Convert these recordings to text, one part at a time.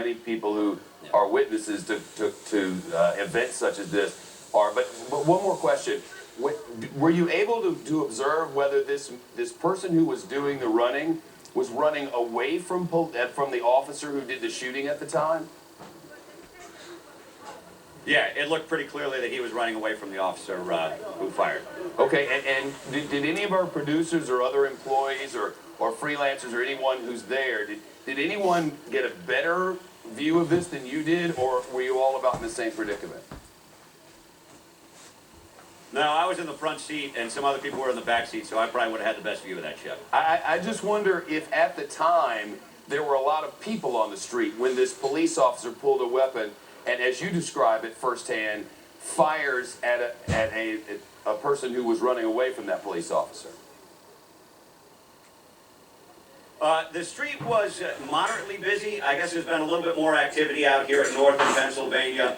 many people who are witnesses to events such as this are. But one more question. Were you able to observe whether this person who was doing the running was running away from the officer who did the shooting at the time? Yeah, it looked pretty clearly that he was running away from the officer who fired. Okay, and did any of our producers or other employees or freelancers or anyone who's there, did anyone get a better view of this than you did, or were you all about in the same predicament? No, I was in the front seat, and some other people were in the back seat, so I probably would have had the best view of that ship. I just wonder if at the time there were a lot of people on the street when this police officer pulled a weapon and, as you describe it firsthand, fires at a person who was running away from that police officer. The street was moderately busy. I guess there's been a little bit more activity out here in northern Pennsylvania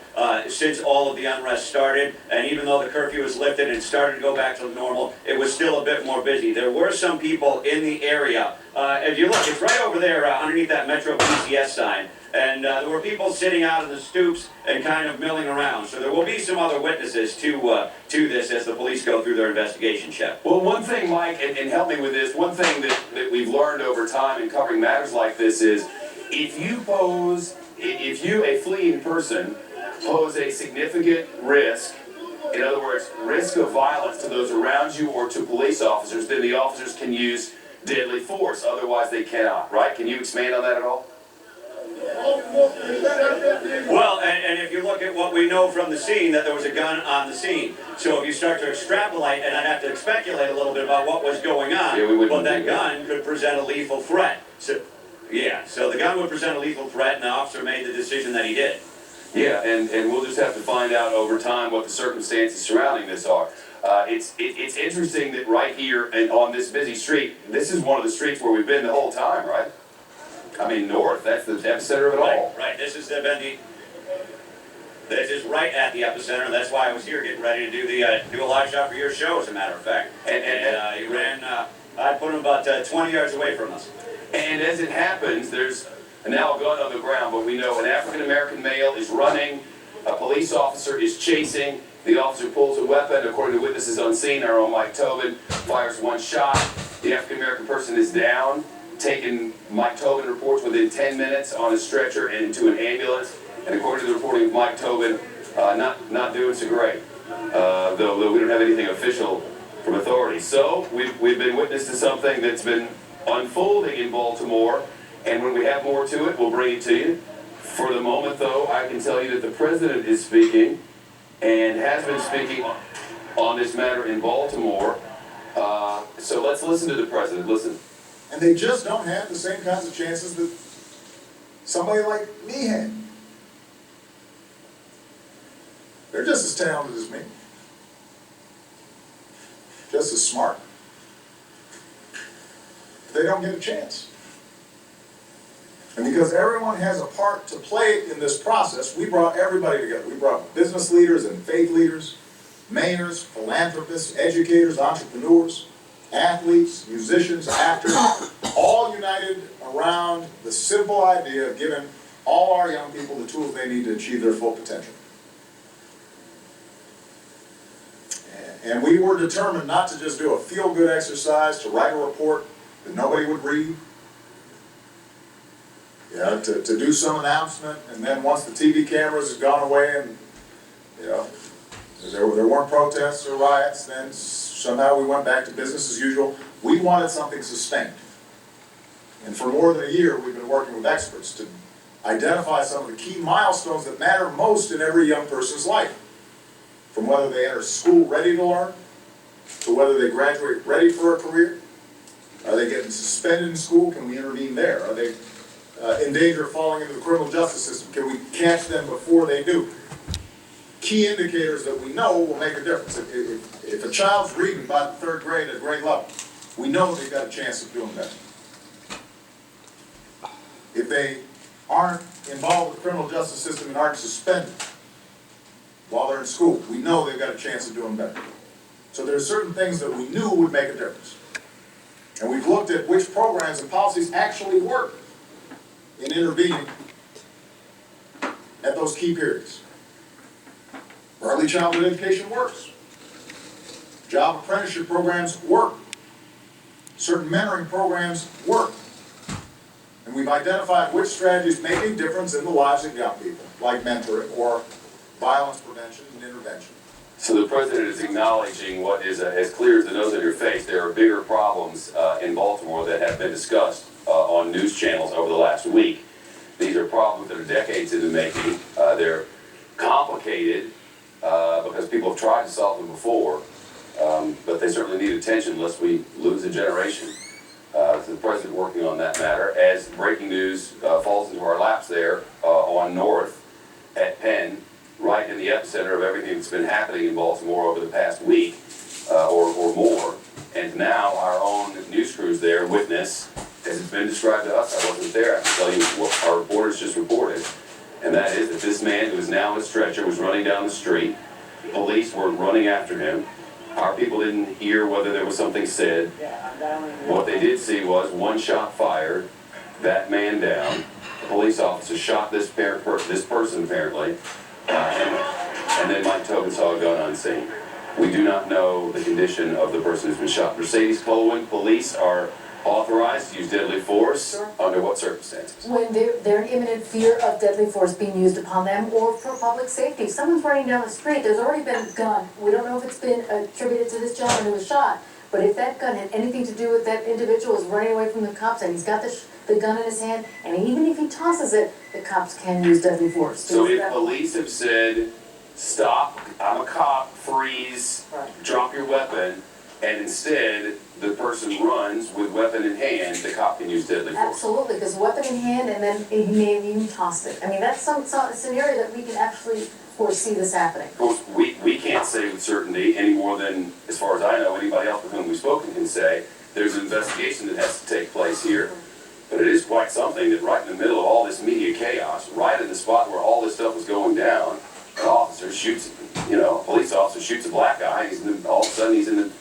since all of the unrest started. And even though the curfew was lifted and started to go back to normal, it was still a bit more busy. There were some people in the area. If you look, it's right over there underneath that Metro PCS sign. And there were people sitting out in the stoops and kind of milling around. So there will be some other witnesses to this as the police go through their investigation, Shep. Well, one thing, Mike, and help me with this, one thing that we've learned over time in covering matters like this is if you, a fleeing person, pose a significant risk, in other words, risk of violence to those around you or to police officers, then the officers can use deadly force. Otherwise, they cannot, right? Can you expand on that at all? Well, and if you look at what we know from the scene, that there was a gun on the scene. So if you start to extrapolate, and I'd have to speculate a little bit about what was going on, but that gun could present a lethal threat. So the gun would present a lethal threat, and the officer made the decision that he did. Yeah, and we'll just have to find out over time what the circumstances surrounding this are. It's interesting that right here and on this busy street, this is one of the streets where we've been the whole time, right? I mean, north, that's the epicenter of it all. Right, this is right at the epicenter, and that's why I was here getting ready to do a live shot for your show, as a matter of fact. And he ran, I put him about 20 yards away from us. And as it happens, there's now a gun on the ground, but we know an African-American male is running, a police officer is chasing, the officer pulls a weapon, according to witnesses on scene, our own Mike Tobin fires one shot, the African-American person is down, taken, Mike Tobin reports, within 10 minutes on a stretcher and into an ambulance. And according to the reporting of Mike Tobin, not doing so great, though we don't have anything official from authorities. So we've been witness to something that's been unfolding in Baltimore, and when we have more to it, we'll bring it to you. For the moment, though, I can tell you that the president is speaking and has been speaking on this matter in Baltimore. So let's listen to the president. Listen. And they just don't have the same kinds of chances that somebody like me had. They're just as talented as me. Just as smart. They don't get a chance. And because everyone has a part to play in this process, we brought everybody together. We brought business leaders and faith leaders, mayors, philanthropists, educators, entrepreneurs, athletes, musicians, actors, all united around the simple idea of giving all our young people the tools they need to achieve their full potential. And we were determined not to just do a feel-good exercise, to write a report that nobody would read, to do some announcement, and then once the TV cameras had gone away and there weren't protests or riots, then somehow we went back to business as usual. We wanted something sustained. And for more than a year, we've been working with experts to identify some of the key milestones that matter most in every young person's life. From whether they enter school ready to learn, to whether they graduate ready for a career. Are they getting suspended in school? Can we intervene there? Are they in danger of falling into the criminal justice system? Can we catch them before they do? Key indicators that we know will make a difference. If a child's reading by the third grade at grade level, we know they've got a chance of doing better. If they aren't involved with the criminal justice system and aren't suspended while they're in school, we know they've got a chance of doing better. So there are certain things that we knew would make a difference. And we've looked at which programs and policies actually work in intervening at those key periods. Early childhood education works. Job apprenticeship programs work. Certain mentoring programs work. And we've identified which strategies make a difference in the lives of young people, like mentoring or violence prevention and intervention. So the president is acknowledging what is as clear as the nose on your face. There are bigger problems in Baltimore that have been discussed on news channels over the last week. These are problems that are decades in the making. They're complicated because people have tried to solve them before, but they certainly need attention lest we lose a generation. So the president working on that matter. As breaking news falls into our laps there on North at Penn, right in the epicenter of everything that's been happening in Baltimore over the past week or more. And now our own news crews there witness, as it's been described to us, I wasn't there, I can tell you what our reporters just reported, and that is that this man who is now in a stretcher was running down the street. Police were running after him. Our people didn't hear whether there was something said. What they did see was one shot fired, that man down. The police officer shot this person apparently, and then Mike Tobin saw a gun unseen. We do not know the condition of the person who's been shot. Mercedes Colwin, police are authorized to use deadly force under what circumstances? When they're in imminent fear of deadly force being used upon them or for public safety. If someone's running down the street, there's already been a gun. We don't know if it's been attributed to this gentleman who was shot, but if that gun had anything to do with that individual who's running away from the cops and he's got the gun in his hand, and even if he tosses it, the cops can use deadly force. So if police have said, stop, I'm a cop, freeze, drop your weapon, and instead the person runs with weapon in hand, the cop can use deadly force. Absolutely, because weapon in hand and then he may have even tossed it. I mean, that's some scenario that we can actually foresee this happening. Of course, we can't say with certainty any more than, as far as I know, anybody else with whom we've spoken can say. There's an investigation that has to take place here. But it is quite something that right in the middle of all this media chaos, right in the spot where all this stuff was going down, an officer shoots, a police officer shoots a black guy, and all of a sudden he's in the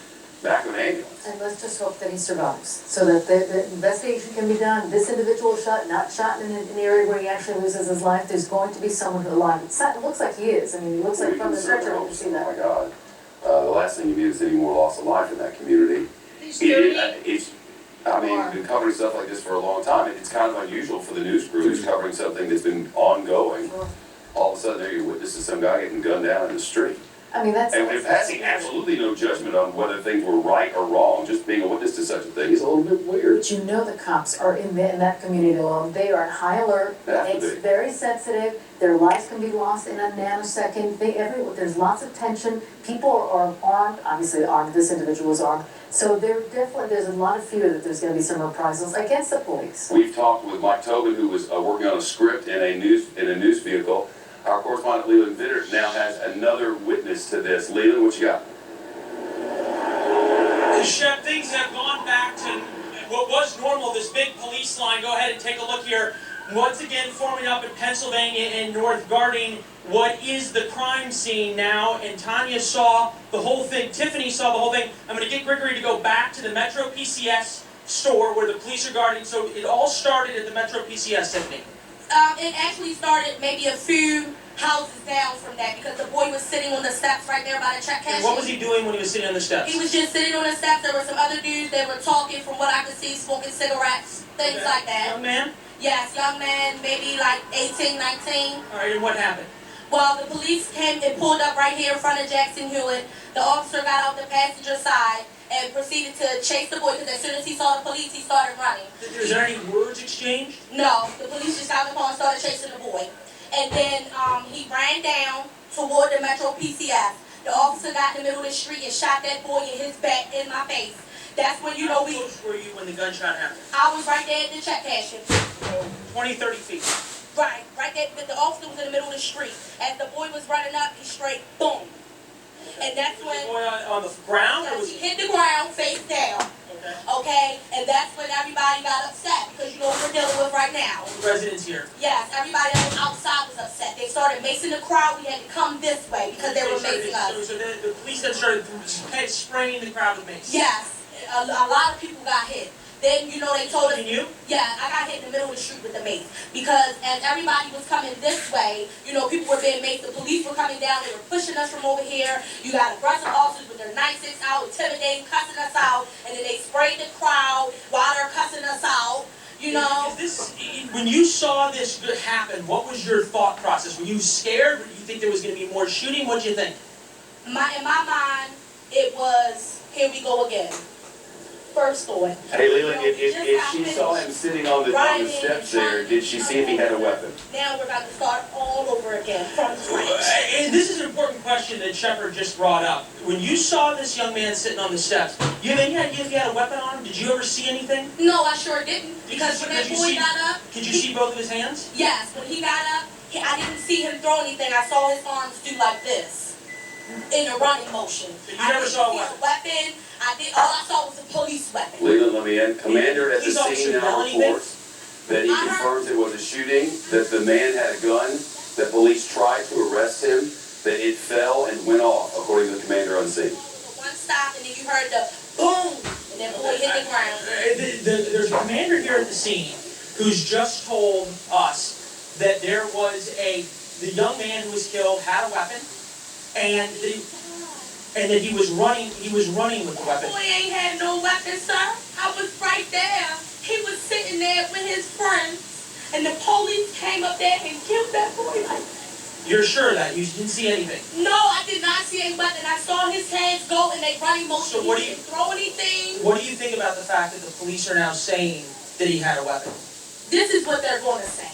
back of an ambulance. And let's just hope that he survives, so that the investigation can be done. This individual not shot in an area where he actually loses his life. There's going to be someone alive. It looks like he is. I mean, he looks like from the stretcher you can see that. Oh my God. The last thing you need is any more loss of life in that community. We've been covering stuff like this for a long time. It's kind of unusual for the news crews covering something that's been ongoing. All of a sudden, there you witness to some guy getting gunned down in the street. I mean, that's... And passing absolutely no judgment on whether things were right or wrong, just being a witness to such a thing is a little bit weird. But you know the cops are in that community alone. They are on high alert. It's very sensitive. Their lives can be lost in a nanosecond. There's lots of tension. People are armed. Obviously armed. This individual was armed. So there's a lot of fear that there's going to be some reprisals against the police. We've talked with Mike Tobin, who was working on a script in a news vehicle. Our correspondent Leland Vittert now has another witness to this. Leland, what you got? Shep, things have gone back to what was normal, this big police line. Go ahead and take a look here. Once again forming up in Pennsylvania and North, guarding what is the crime scene now. And Tanya saw the whole thing. Tiffany saw the whole thing. I'm going to get Gregory to go back to the Metro PCS store where the police are guarding. So it all started at the Metro PCS, Tiffany. It actually started maybe a few houses down from that because the boy was sitting on the steps right there by the check cashing. And what was he doing when he was sitting on the steps? He was just sitting on the steps. There were some other dudes that were talking, from what I could see, smoking cigarettes, things like that. Young man? Yes, young man, maybe like 18, 19. All right, and what happened? Well, the police came and pulled up right here in front of Jackson Hewitt. The officer got off the passenger side and proceeded to chase the boy because as soon as he saw the police, he started running. Was there any words exchanged? No, the police just got in the car and started chasing the boy. And then he ran down toward the Metro PCF. The officer got in the middle of the street and shot that boy in his back, in my face. That's when How close were you when the gunshot happened? I was right there at the check cashing. 20, 30 feet. Right there, but the officer was in the middle of the street. As the boy was running up, he straight boom. And that's when... Was the boy on the ground? Or was he hit the ground face down. Okay? And that's when everybody got upset because you know what we're dealing with right now. Residents here. Yes, everybody that was outside was upset. They started macing the crowd. We had to come this way because they were macing us. So the police then started spraying the crowd with mace. Yes, a lot of people got hit. Then, you know, they told us. And you? Yeah, I got hit in the middle of the street with the mace. Because as everybody was coming this way, you know, people were being maced. The police were coming down. They were pushing us from over here. You got aggressive officers with their nightsticks out, intimidating, cussing us out. And then they sprayed the crowd while they're cussing us out. You know? Is this, when you saw this happen, what was your thought process? Were you scared? Did you think there was going to be more shooting? What did you think? In my mind, it was, here we go again. First thought. Hey Leland, You know, we just if got she saw him finished sitting on the riding steps and there, trying did to she see if he had a weapon? Now we're about to start all over again from scratch. And this is an important question that Shepard just brought up. When you saw this young man sitting on the steps, you have any idea if he had a weapon on him? Did you ever see anything? No, I sure didn't. Because when that Did you boy see- got up, Could you see both of his hands? yes, when he got up, I didn't see him throw anything. I saw his arms do like this in a running motion. But you I never didn't saw a see a weapon. All I saw was a police weapon. Leland, let me end. Commander at the Police officer scene now yell anything? reports that he confirms it was a shooting, that the man had a gun, that police tried to arrest him, that it fell and went off, according to the commander on scene. One stop, and then you heard the boom, and that boy hit the ground. There's a commander here at the scene who's just told us that there was the young man who was killed had a weapon, and that he was running with the weapon. Boy ain't had no weapon, sir. I was right there. He was sitting there with his friends, and the police came up there and killed that boy. Like, You're sure of that? You didn't see anything? no, I did not see any weapon. I saw his hands go in a running motion. So what He do you- didn't throw anything. What do you think about the fact that the police are now saying that he had a weapon? This is what they're going to say.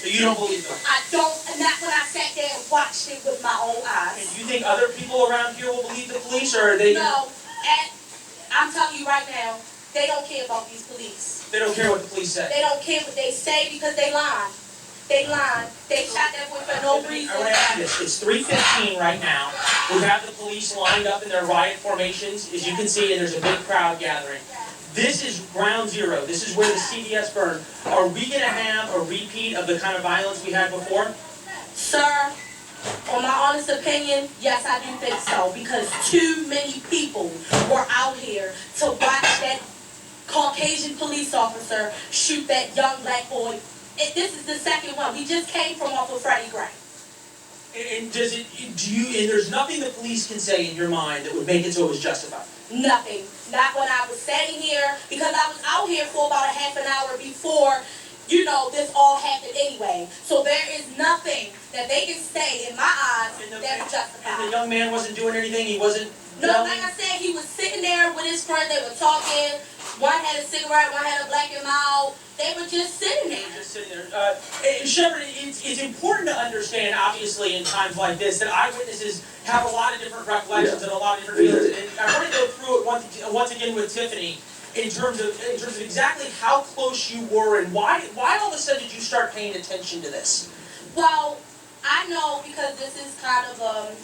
So you don't believe them? I don't, and that's when I sat there and watched it with my own And eyes. do you think other people around here will believe the police, or are they? No, and I'm telling you right now, they don't care about these police. They don't care what the police say. They don't care what they say because they lying. They lying. They shot that boy for no reason. I want to ask you this. It's 3:15 right now. We have the police lined up in their riot formations. As you can see, and there's a big crowd gathering. This is ground zero. This is where the CVS burned. Are we going to have a repeat of the kind of violence we had before? Sir, on my honest opinion, yes, I do think so. Because too many people were out here to watch that Caucasian police officer shoot that young black boy. This is the second one. We just came from off of Freddie Gray. And there's nothing the police can say in your mind that would make it so it was justified? Nothing. Not when I was standing here, because I was out here for about a half an hour before, you know, this all happened anyway. So there is nothing that they can say in my eyes that would And the justify. young man wasn't doing anything? He wasn't No, yelling? like I said, he was sitting there with his friend. They were talking. One had a cigarette, one had a black and mild. They were just sitting there. Just sitting there. And Shepard, it's important to understand, obviously, in times like this, that eyewitnesses have a lot of different recollections and a lot of different feelings. And I want to go through it once again with Tiffany in terms of exactly how close you were and why all of a sudden did you start paying attention to this? Well, I know because this is kind of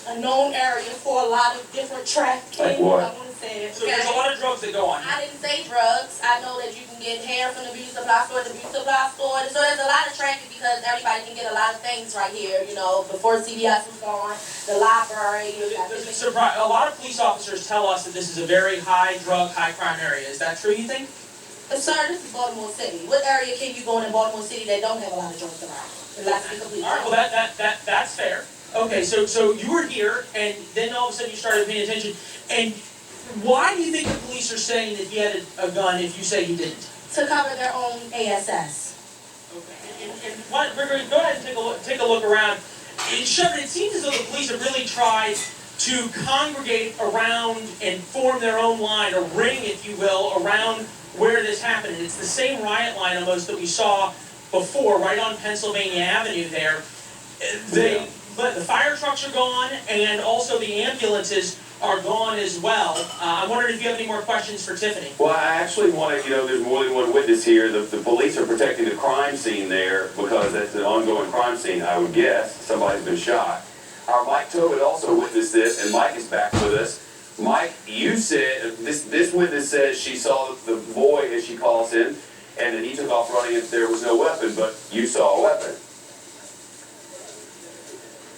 a known area for a lot of different trafficking. Like what? I want to say it. So there's a lot of drugs that go on. I didn't say drugs. I know that you can get hair from the beauty supply store to the beauty supply store. So there's a lot of traffic because everybody can get a lot of things right here. You know, before CVS was gone, the library. You got There's a lot of police officers tell us that this is a very high drug, high crime area. Is that true, you think? Sir, this is Baltimore City. What area can you go in Baltimore City that don't have a lot of drugs around? Let's be completely All right, well, that's fair. Okay, so you were here, and then all of a sudden you started paying attention. And why do you think the police are saying that he had a gun if you say he didn't? to cover their own ASS. Okay. And Gregory, go ahead and take a look around. Shepard, it seems as though the police have really tried to congregate around and form their own line, a ring, if you will, around where this happened. And it's the same riot line almost that we saw before, right on Pennsylvania Avenue there. The fire trucks are gone, and also the ambulances are gone as well. I wondered if you have any more questions for Tiffany. Well, I actually wanted, there's more than one witness here. The police are protecting the crime scene there because that's an ongoing crime scene, I would guess. Somebody's been shot. Our Mike Tobin also witnessed this, and Mike is back with us. Mike, you said, this witness says she saw the boy, as she calls him, and then he took off running if there was no weapon, but you saw a weapon.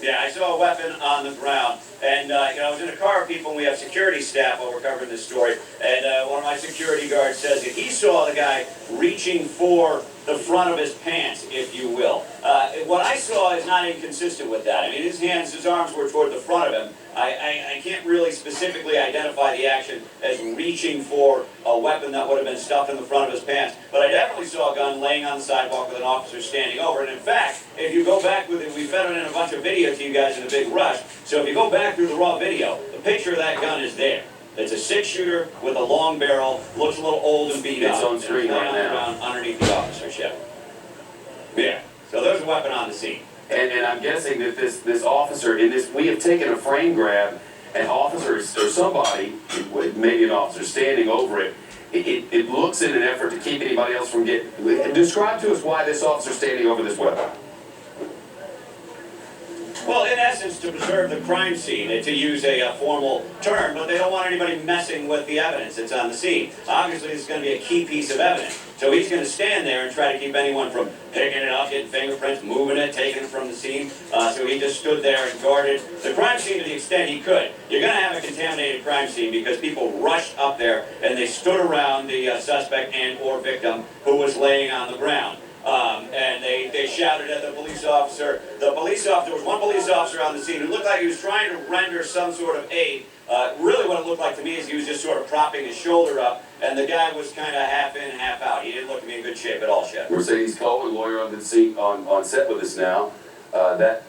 Yeah, I saw a weapon on the ground. And, I was in a car with people, and we have security staff while we're covering this story. And one of my security guards says that he saw the guy reaching for the front of his pants, if you will. What I saw is not inconsistent with that. I mean, his arms were toward the front of him. I can't really specifically identify the action as reaching for a weapon that would have been stuffed in the front of his pants, but I definitely saw a gun laying on the sidewalk with an officer standing over it. And in fact, if you go back with it, we fed it in a bunch of video to you guys in a big rush, so if you go back through the raw video, the picture of that gun is there. It's a 6-shooter with a long barrel, looks a little old and beat up. It's on screen right now. Underneath the officership. Yeah, so there's a weapon on the scene. And I'm guessing that this officer in this, we have taken a frame grab, and officers or somebody, maybe an officer standing over it. It looks in an effort to keep anybody else from getting. Describe to us why this officer's standing over this weapon. Well, in essence, to preserve the crime scene, to use a formal term, but they don't want anybody messing with the evidence that's on the scene. Obviously, this is going to be a key piece of evidence. So he's going to stand there and try to keep anyone from picking it up, getting fingerprints, moving it, taking it from the scene. So he just stood there and guarded the crime scene to the extent he could. You're going to have a contaminated crime scene because people rushed up there and they stood around the suspect and or victim who was laying on the ground. And they shouted at the police officer. There was one police officer on the scene who looked like he was trying to render some sort of aid. Really what it looked like to me is he was just sort of propping his shoulder up, and the guy was kind of half in, half out. He didn't look to be in good shape at all, Chef. Mercedes Coleman, lawyer on the scene, on set with us now. That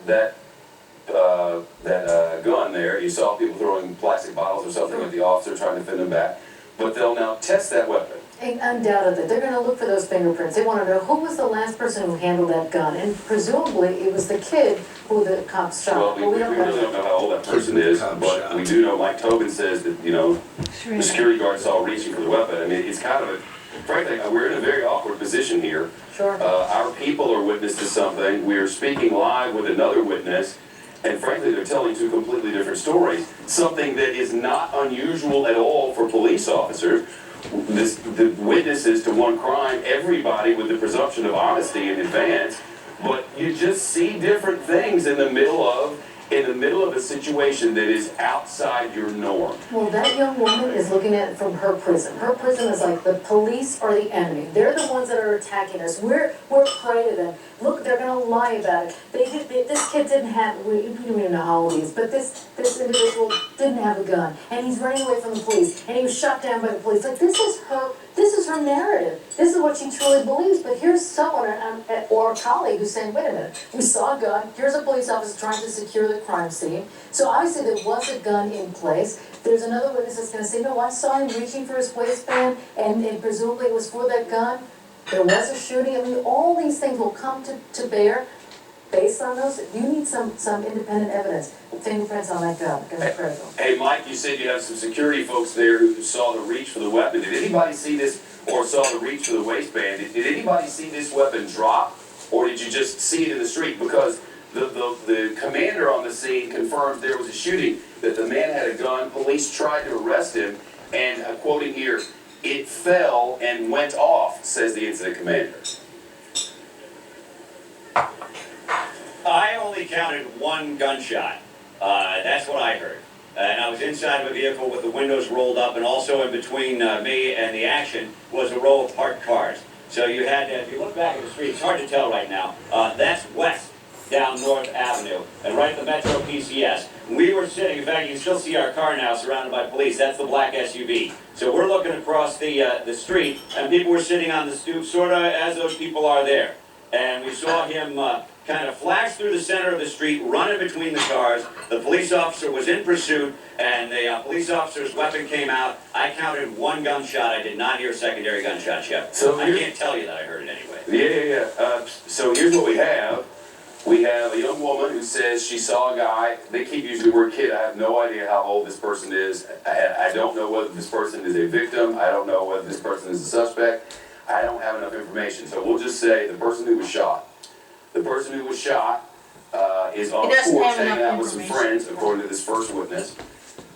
gun there, you saw people throwing plastic bottles or something at the officer trying to fend them back. But they'll now test that weapon. And undoubtedly, they're gonna look for those fingerprints. They wanna know who was the last person who handled that gun, and presumably it was the kid who the cops shot. Well, we really don't know how old that person is, but we do know Mike Tobin says that, the security guard saw reaching for the weapon. I mean, it's kind of frankly, we're in a very awkward position here. Sure. Our people are witness to something. We are speaking live with another witness, and frankly, they're telling two completely different stories. Something that is not unusual at all for police officers. The witnesses to one crime, everybody with the presumption of honesty in advance, but you just see different things in the middle of a situation that is outside your norm. Well, that young woman is looking at it from her prism. Her prism is like the police are the enemy. They're the ones that are attacking us. We're prey to them. Look, they're gonna lie about it. This kid didn't have, we don't even know how old he is, but this individual didn't have a gun, and he's running away from the police, and he was shot down by the police. Like, this is her narrative. This is what she truly believes, but here's someone, or a colleague who's saying, wait a minute, we saw a gun, here's a police officer trying to secure the crime scene. So obviously there was a gun in place. There's another witness that's gonna say, no, I saw him reaching for his waistband, and presumably it was for that gun. There was a shooting. I mean, all these things will come to bear based on those. You need some independent evidence. Fingerprints on that gun, because it's critical. Hey, Mike, you said you have some security folks there who saw the reach for the weapon. Did anybody see this or saw the reach for the waistband? Did anybody see this weapon drop, or did you just see it in the street? Because the commander on the scene confirms there was a shooting, that the man had a gun. Police tried to arrest him, and I'm quoting here, "It fell and went off," says the incident commander. I only counted one gunshot. That's what I heard. And I was inside of a vehicle with the windows rolled up, and also in between me and the action was a row of parked cars. So you had, if you look back at the street, it's hard to tell right now, that's west down North Avenue, and right at the Metro PCS. We were sitting, in fact, you can still see our car now surrounded by police. That's the black SUV. So we're looking across the street, and people were sitting on the stoop, sort of as those people are there. And we saw him kind of flash through the center of the street, run in between the cars. The police officer was in pursuit, and the police officer's weapon came out. I counted one gunshot. I did not hear a secondary gunshot yet. So I can't tell you that I heard it anyway. Yeah. So here's what we have. We have a young woman who says she saw a guy. They keep using the word kid. I have no idea how old this person is. I don't know whether this person is a victim. I don't know whether this person is a suspect. I don't have enough information. So we'll just say the person who was shot. The person who was shot is on a porch hanging out with some friends, according to this first witness.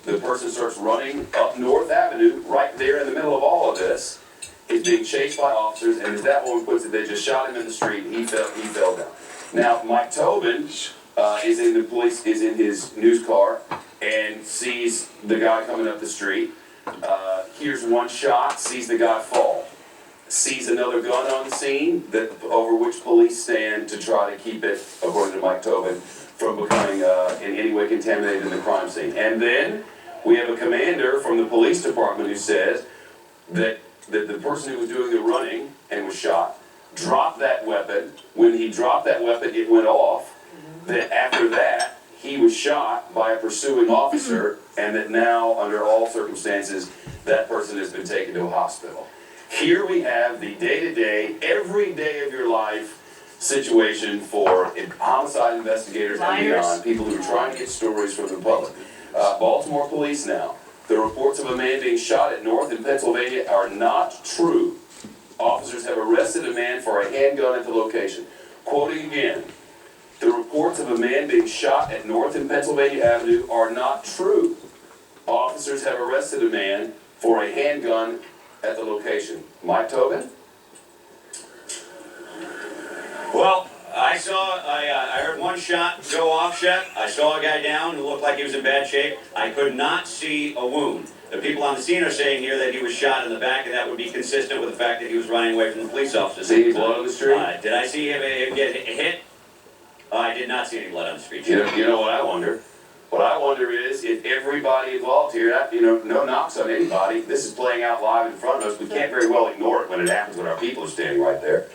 The person starts running up North Avenue, right there in the middle of all of this. Is being chased by officers, and as that woman puts it, they just shot him in the street. He fell down. Now, Mike Tobin is in his news car, and sees the guy coming up the street. Hears one shot, sees the guy fall. Sees another gun on the scene over which police stand to try to keep it, according to Mike Tobin, from becoming in any way contaminated in the crime scene. And then we have a commander from the police department who says that the person who was doing the running and was shot dropped that weapon. When he dropped that weapon, it went off. That after that, he was shot by a pursuing officer, and that now, under all circumstances, that person has been taken to a hospital. Here we have the day-to-day, every day of your life situation for homicide investigators and beyond, people who are trying to get stories from the public. Baltimore police now. The reports of a man being shot at North in Pennsylvania are not true. Officers have arrested a man for a handgun at the location. Quoting again, the reports of a man being shot at North and Pennsylvania Avenue are not true. Officers have arrested a man for a handgun at the location. Mike Tobin? Well, I heard one shot go off, Shep. I saw a guy down who looked like he was in bad shape. I could not see a wound. The people on the scene are saying here that he was shot in the back, and that would be consistent with the fact that he was running away from the police officers. See any blood on the street? Did I see him get hit? I did not see any blood on the street. You know what I wonder? What I wonder is if everybody involved here, no knocks on anybody, this is playing out live in front of us. We can't very well ignore it when it happens when our people are standing right there.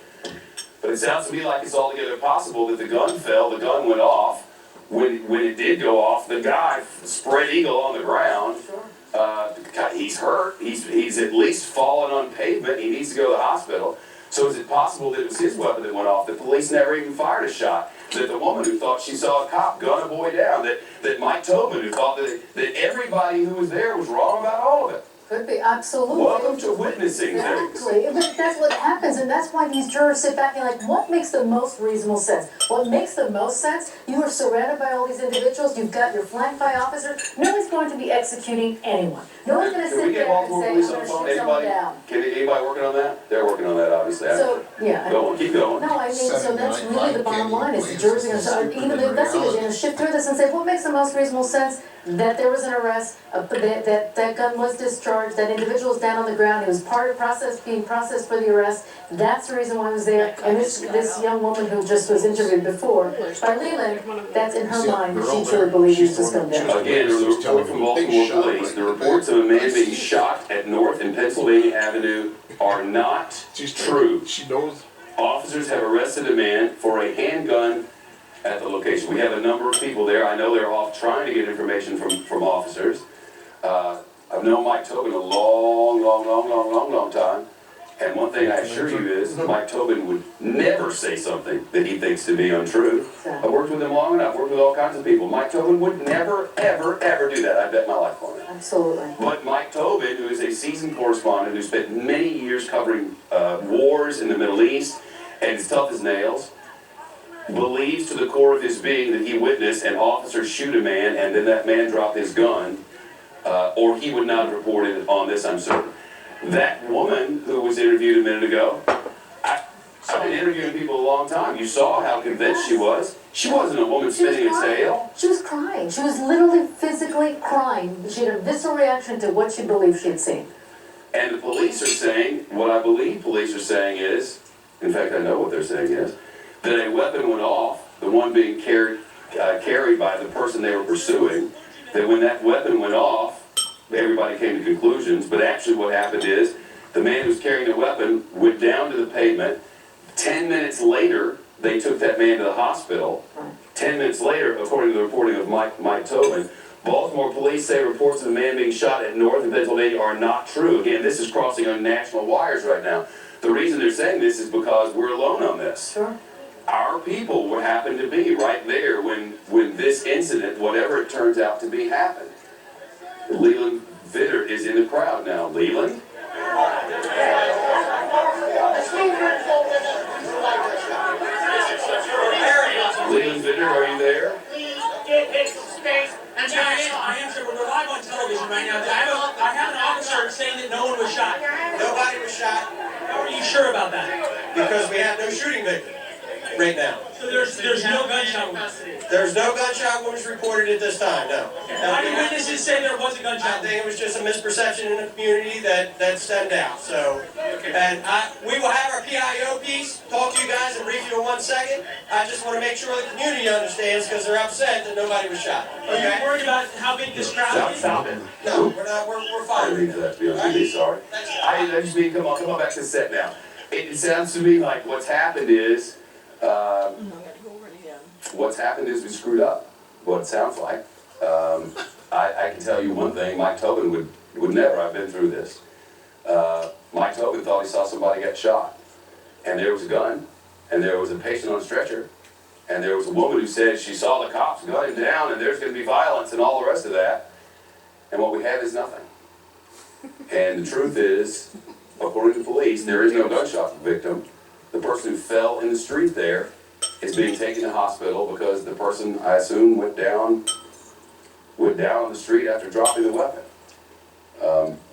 But it sounds to me like it's altogether possible that the gun fell, the gun went off. When it did go off, the guy, spread eagle on the ground, he's hurt. He's at least fallen on pavement. He needs to go to the hospital. So is it possible that it was his weapon that went off? The police never even fired a shot. That the woman who thought she saw a cop gun a boy down. That Mike Tobin who thought that everybody who was there was wrong about all of it. Could be, absolutely. Welcome to witnessing things. Exactly, but that's what happens, and that's why these jurors sit back and like, what makes the most reasonable sense? What makes the most sense? You are surrounded by all these individuals, you've got your flanked by officers, nobody's going to be executing anyone. No one's gonna Can we sit get there and Baltimore say, I'm police gonna on the shoot phone? someone Anybody? down. Anybody working on that? They're working on that, obviously. So, yeah. Go on, keep going. No, I mean, so that's really the bottom line, is the jurors are gonna start, even the investigators are gonna shift through this and say, what makes the most reasonable sense? That there was an arrest, that gun was discharged, that individual was down on the ground, he was part of the process, being processed for the arrest. That's the reason why he was there. And this young woman who just was interviewed before, by Leland, that's in her mind, she truly believes he was just gonna do. Again, the report from Baltimore police, the reports of a man being shot at North and Pennsylvania Avenue are not true. She knows. Officers have arrested a man for a handgun at the location. We have a number of people there. I know they're off trying to get information from officers. I've known Mike Tobin a long time. And one thing I assure you is, Mike Tobin would never say something that he thinks to be untrue. I've worked with him long enough, worked with all kinds of people. Mike Tobin would never, ever do that. I bet my life on it. Absolutely. But Mike Tobin, who is a seasoned correspondent who spent many years covering wars in the Middle East and is tough as nails, believes to the core of his being that he witnessed an officer shoot a man and then that man drop his gun, or he would not have reported on this, I'm certain. That woman who was interviewed a minute ago, I've been interviewing people a long time. You saw how convinced she was. She wasn't a woman spinning a tale. She was crying. She was literally physically crying. She had a visceral reaction to what she believed she had seen. And the police are saying, what I believe police are saying is, in fact I know what they're saying is, that a weapon went off, the one being carried by the person they were pursuing, that when that weapon went off, everybody came to conclusions, but actually what happened is, the man who was carrying the weapon went down to the pavement. 10 minutes later, they took that man to the hospital. 10 minutes later, according to the reporting of Mike Tobin, Baltimore police say reports of a man being shot at North in Pennsylvania are not true. Again, this is crossing on national wires right now. The reason they're saying this is because we're alone on this. Sure. Our people would happen to be right there when this incident, whatever it turns out to be, happened. Leland Vitter is in the crowd now. Leland? Leland Vitter, are you there? I am sure we're live on television right now. I have an officer saying that no one was shot. Nobody was shot How are you sure about that? because we have no shooting victim right now. So there's no gunshot wound. There's no gunshot wounds reported at this time, no. How do witnesses say there was a I gunshot wound? think it was just a misperception in the community that stemmed out, so. And we will have our PIO piece, talk to you guys and brief you in 1 second. I just want to make sure the community understands, because they're upset that nobody was shot, Are you okay? worried about how big this crowd is? Stop it. No, we're not, we're I fine. didn't mean for that to be on TV, sorry. I just mean, come on back to the set now. It sounds to me like what's happened is, we screwed up, what it sounds like. I can tell you one thing, Mike Tobin would never have been through this. Mike Tobin thought he saw somebody get shot, and there was a gun, and there was a patient on a stretcher, and there was a woman who said she saw the cops gun him down, and there's gonna be violence and all the rest of that. And what we have is nothing. And the truth is, according to police, there is no gunshot victim. The person who fell in the street there is being taken to hospital because the person, I assume, went down on the street after dropping the weapon.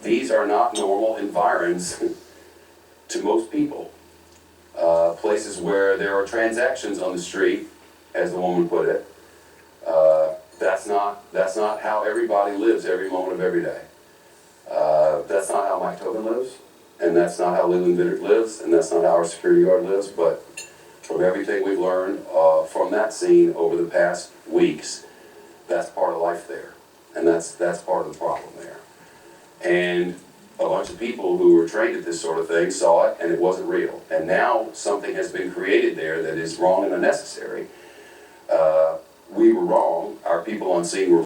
These are not normal environs to most people. Places where there are transactions on the street, as the woman put it. That's not how everybody lives every moment of every day. That's not how Mike Tobin lives, and that's not how Leland Vittert lives, and that's not how our security guard lives, but from everything we've learned from that scene over the past weeks, that's part of life there, and that's part of the problem there. And a bunch of people who were trained at this sort of thing saw it, and it wasn't real. And now something has been created there that is wrong and unnecessary. We were wrong, our people on scene were